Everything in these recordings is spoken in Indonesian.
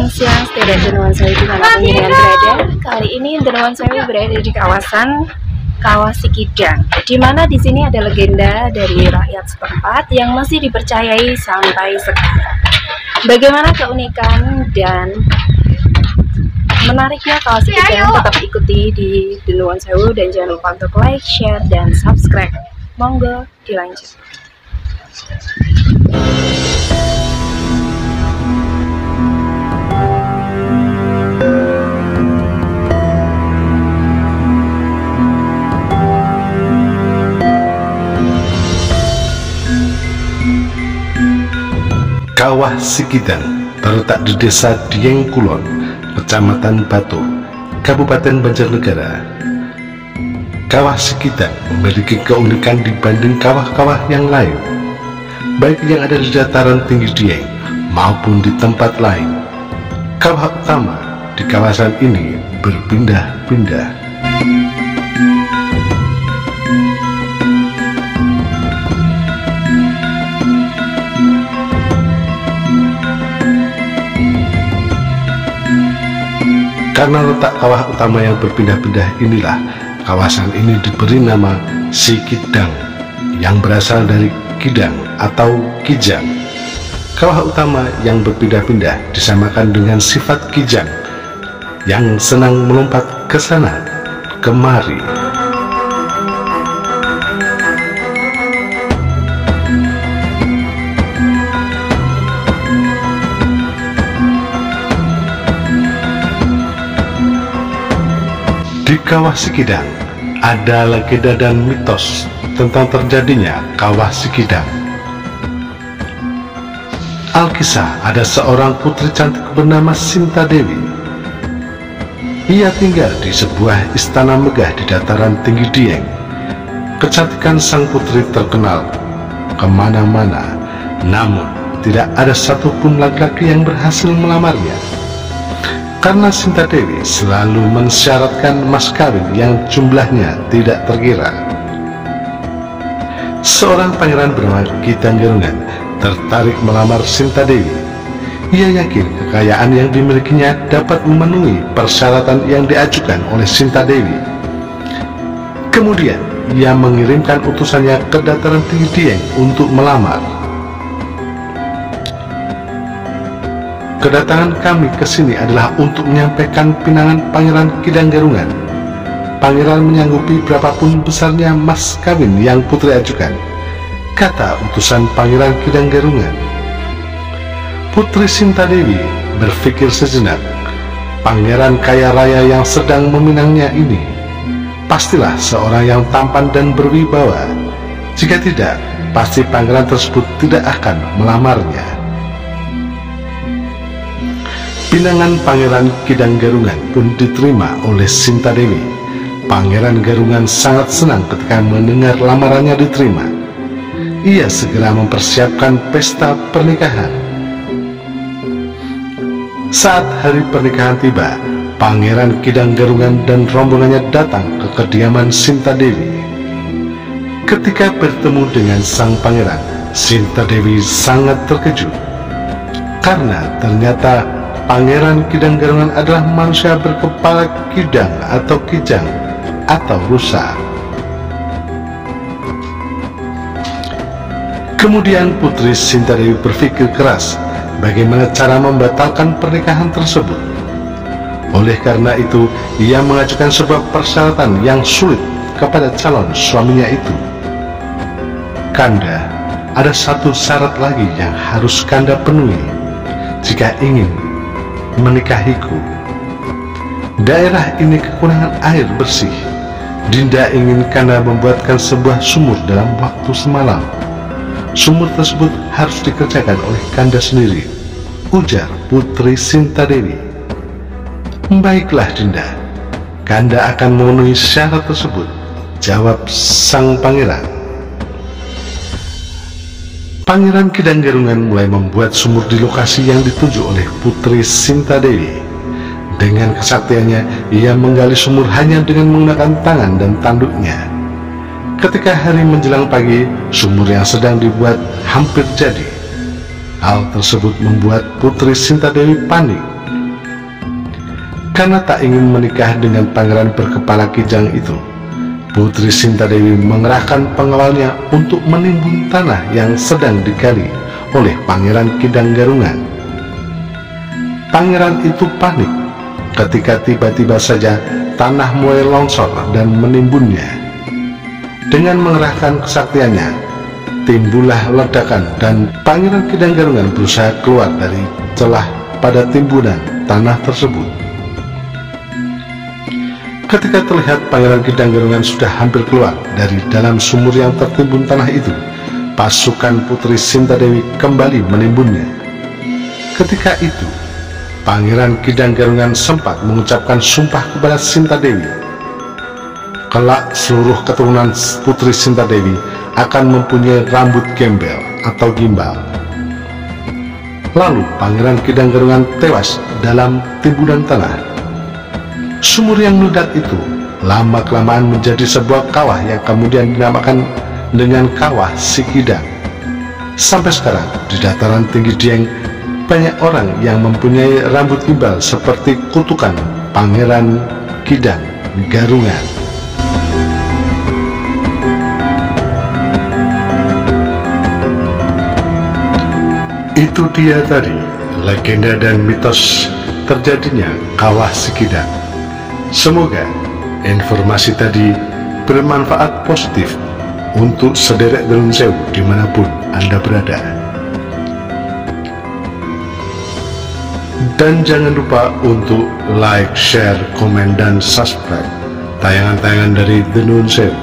siang, setia dan Denuan Sewu dimanapun kalian berada. Kali ini Denuan Sewu berada di kawasan Kawasikidang, di mana di sini ada legenda dari rakyat setempat yang masih dipercayai sampai sekarang. Bagaimana keunikan dan menariknya Kawasikidang? Tetap ikuti di Denuan Sewu dan jangan lupa untuk like, share, dan subscribe. Monggo dilanjut. Kawasikidang terletak di Desa Dieng Kulon, Kecamatan Batu, Kabupaten Banjarnegara. Kawasikidang memiliki keunikan dibanding kawah-kawah yang lain, baik yang ada di dataran tinggi Dieng maupun di tempat lain. Kawah utama di kawasan ini berpindah-pindah. Karena letak kawah utama yang berpindah-pindah inilah kawasan ini diberi nama Sikidang, yang berasal dari kidang atau kijang. Kawah utama yang berpindah-pindah disamakan dengan sifat kijang yang senang melompat ke sana kemari. Di Kawasikidang ada legenda dan mitos tentang terjadinya Kawasikidang. Alkisah, ada seorang putri cantik bernama Sinta Dewi. Ia tinggal di sebuah istana megah di dataran tinggi Dieng. Kecantikan sang putri terkenal kemana-mana, namun tidak ada satupun laki-laki yang berhasil melamarnya. Karena Sinta Dewi selalu mensyaratkan mas kawin yang jumlahnya tidak terkira. Seorang pangeran bernama Ki Tanggerungan tertarik melamar Sinta Dewi. Ia yakin kekayaan yang dimilikinya dapat memenuhi persyaratan yang diajukan oleh Sinta Dewi. Kemudian ia mengirimkan utusannya ke dataran tinggi Dieng untuk melamar. Kedatangan kami ke sini adalah untuk menyampaikan pinangan Pangeran Kidanggerungan. Pangeran menyanggupi berapapun besarnya mas kawin yang putri ajukan, kata utusan Pangeran Kidanggerungan. Putri Sinta Dewi berpikir sejenak. Pangeran kaya raya yang sedang meminangnya ini pastilah seorang yang tampan dan berwibawa. Jika tidak, pasti pangeran tersebut tidak akan melamarnya. Pinangan Pangeran Kidanggerungan pun diterima oleh Sinta Dewi. Pangeran Gerungan sangat senang ketika mendengar lamarannya diterima. Ia segera mempersiapkan pesta pernikahan. Saat hari pernikahan tiba, Pangeran Kidanggerungan dan rombongannya datang ke kediaman Sinta Dewi. Ketika bertemu dengan sang pangeran, Sinta Dewi sangat terkejut karena ternyata Pangeran Kidanggerungan adalah manusia berkepala kidang atau kijang atau rusa. Kemudian Putri Sinta Dewi berpikir keras bagaimana cara membatalkan pernikahan tersebut. Oleh karena itu, ia mengajukan sebuah persyaratan yang sulit kepada calon suaminya itu. Kanda, ada satu syarat lagi yang harus Kanda penuhi jika ingin menikahiku. Daerah ini kekurangan air bersih. Dinda ingin Kanda membuatkan sebuah sumur dalam waktu semalam. Sumur tersebut harus dikerjakan oleh Kanda sendiri, ujar Putri Sinta Dewi. Baiklah Dinda, Kanda akan memenuhi syarat tersebut, jawab sang pangeran. Pangeran Kidanggerungan mulai membuat sumur di lokasi yang dituju oleh Putri Sinta Dewi. Dengan kesaktiannya, ia menggali sumur hanya dengan menggunakan tangan dan tanduknya. Ketika hari menjelang pagi, sumur yang sedang dibuat hampir jadi. Hal tersebut membuat Putri Sinta Dewi panik Karena tak ingin menikah dengan pangeran berkepala kijang itu, Putri Sintadewi mengerahkan pengawalnya untuk menimbun tanah yang sedang digali oleh Pangeran Kidang Garungan. Pangeran itu panik ketika tiba-tiba saja tanah mulai longsor dan menimbunnya. Dengan mengerahkan kesaktiannya, timbullah ledakan dan Pangeran Kidang Garungan berusaha keluar dari celah pada timbunan tanah tersebut. Ketika terlihat Pangeran Kidang Garungan sudah hampir keluar dari dalam sumur yang tertimbun tanah itu, pasukan Putri Sintadewi kembali menimbunnya. Ketika itu, Pangeran Kidang Garungan sempat mengucapkan sumpah kepada Sintadewi. Kelak seluruh keturunan Putri Sintadewi akan mempunyai rambut gembel atau gimbal. Lalu Pangeran Kidang Garungan tewas dalam timbunan tanah. Sumur yang meledak itu lama-kelamaan menjadi sebuah kawah yang kemudian dinamakan dengan Kawah Sikidang. Sampai sekarang di dataran tinggi Dieng banyak orang yang mempunyai rambut gimbal seperti kutukan Pangeran Kidang Garungan. Itu dia tadi legenda dan mitos terjadinya Kawah Sikidang. Semoga informasi tadi bermanfaat positif untuk sederek Denun Sewu dimanapun Anda berada. Dan jangan lupa untuk like, share, komen, dan subscribe tayangan-tayangan dari Denun Sewu.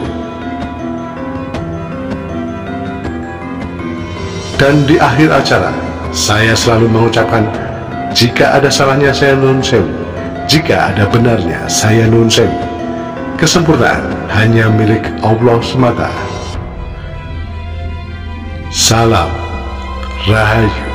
Dan di akhir acara, saya selalu mengucapkan, jika ada salahnya saya Nun Sewu, jika ada benarnya saya Nun Sewu. Kesempurnaan hanya milik Allah semata. Salam Rahayu.